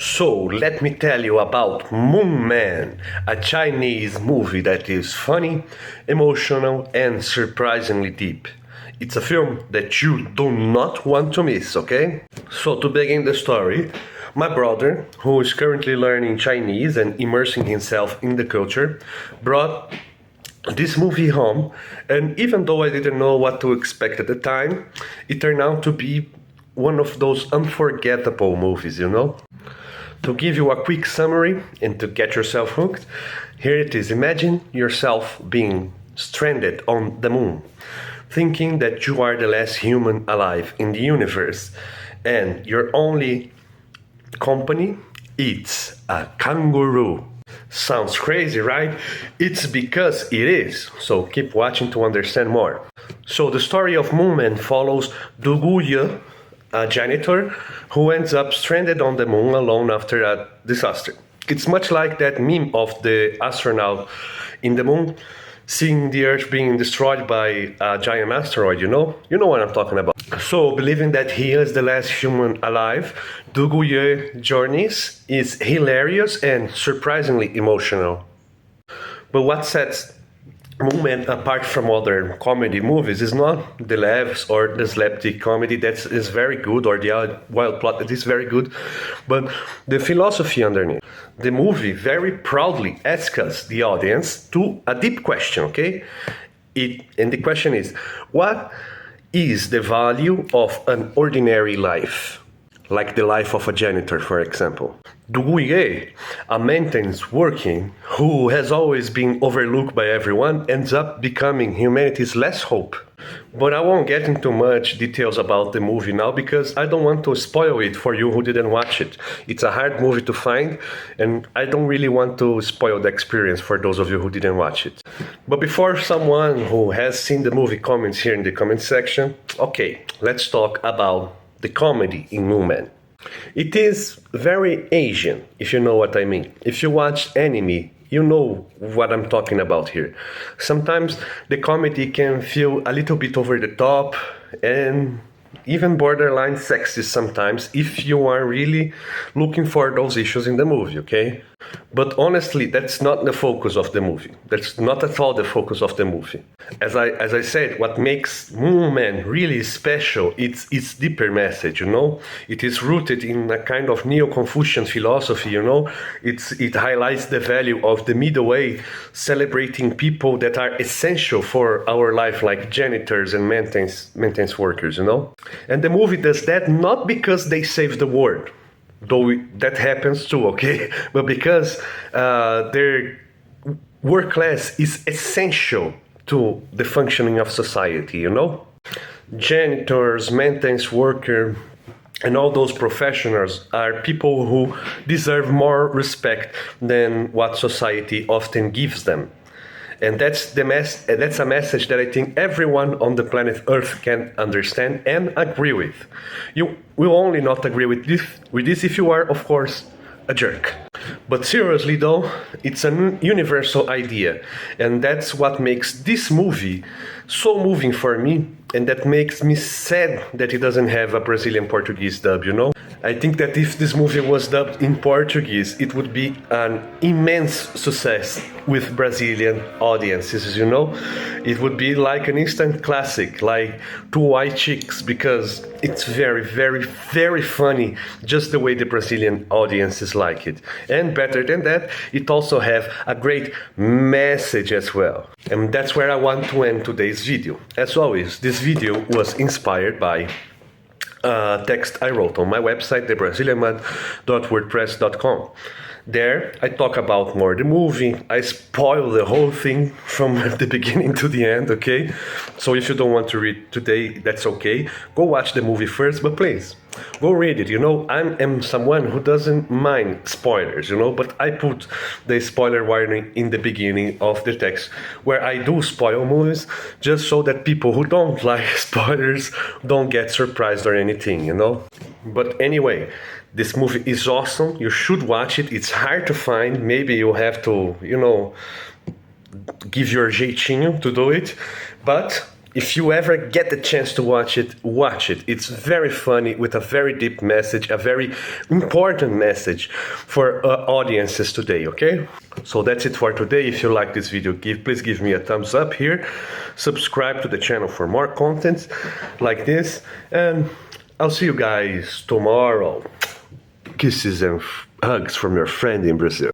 So, let me tell you about Moon Man, a Chinese movie that is funny, emotional, and surprisingly deep. It's a film that you do not want to miss, okay? So, to begin the story, my brother, who is currently learning Chinese and immersing himself in the culture, brought this movie home, and even though I didn't know what to expect at the time, it turned out to be one of those unforgettable movies, you know? To give you a quick summary and to get yourself hooked, here it is. Imagine yourself being stranded on the moon, thinking that you are the last human alive in the universe, and your only company is a kangaroo. Sounds crazy, right? It's because it is. So keep watching to understand more. So the story of Moonman follows Du Guye, a janitor who ends up stranded on the moon alone after a disaster. It's much like that meme of the astronaut in the moon seeing the Earth being destroyed by a giant asteroid, you know? You know what I'm talking about. So, believing that he is the last human alive, Du Guye journeys is hilarious and surprisingly emotional. But what sets Moonman, apart from other comedy movies, is not the laughs or the slapstick comedy that is very good, or the wild plot that is very good, but the philosophy underneath. The movie very proudly asks us, the audience, to a deep question, okay? And the question is, what is the value of an ordinary life? Like the life of a janitor, for example. Du Guye, a maintenance working who has always been overlooked by everyone, ends up becoming humanity's last hope. But I won't get into much details about the movie now because I don't want to spoil it for you who didn't watch it. It's a hard movie to find, and I don't really want to spoil the experience for those of you who didn't watch it. But before someone who has seen the movie comments here in the comment section, okay, let's talk about the comedy in Moonman. It is very Asian, if you know what I mean. If you watch anime, you know what I'm talking about here. Sometimes the comedy can feel a little bit over the top and even borderline sexist sometimes if you are really looking for those issues in the movie, okay? But honestly, that's not the focus of the movie. That's not at all the focus of the movie. As I said, what makes Moonman really special, it's its deeper message, you know? It is rooted in a kind of Neo-Confucian philosophy, you know? It highlights the value of the middle way, celebrating people that are essential for our life, like janitors and maintenance workers, you know? And the movie does that not because they save the world, though that happens too, okay? But because their work class is essential to the functioning of society, you know? Janitors, maintenance worker, and all those professionals are people who deserve more respect than what society often gives them. And that's a message that I think everyone on the planet Earth can understand and agree with. You will only not agree with this if you are, of course, a jerk. But seriously though, it's a universal idea, and that's what makes this movie so moving for me, and that makes me sad that it doesn't have a Brazilian Portuguese dub, you know? I think that if this movie was dubbed in Portuguese, it would be an immense success with Brazilian audiences, you know? It would be like an instant classic, like Two White Chicks, because it's very, very, very funny, just the way the Brazilian audiences like it. And better than that, it also have a great message as well. And that's where I want to end today's video. As always, this video was inspired by text I wrote on my website, thebrazilianmud.wordpress.com. There, I talk about more the movie. I spoil the whole thing from the beginning to the end, okay? So if you don't want to read today, that's okay. Go watch the movie first, but please, go read it. You know, I am someone who doesn't mind spoilers, you know, but I put the spoiler warning in the beginning of the text, where I do spoil movies, just so that people who don't like spoilers don't get surprised or anything, you know? But anyway, this movie is awesome. You should watch it. It's hard to find. Maybe you have to, you know, give your jeitinho to do it. But If you ever get the chance to watch it, watch it. It's very funny with a very deep message, a very important message for audiences today, okay? So that's it for today. If you like this video, please give me a thumbs up here. Subscribe to the channel for more content like this. And I'll see you guys tomorrow. Kisses and hugs from your friend in Brazil.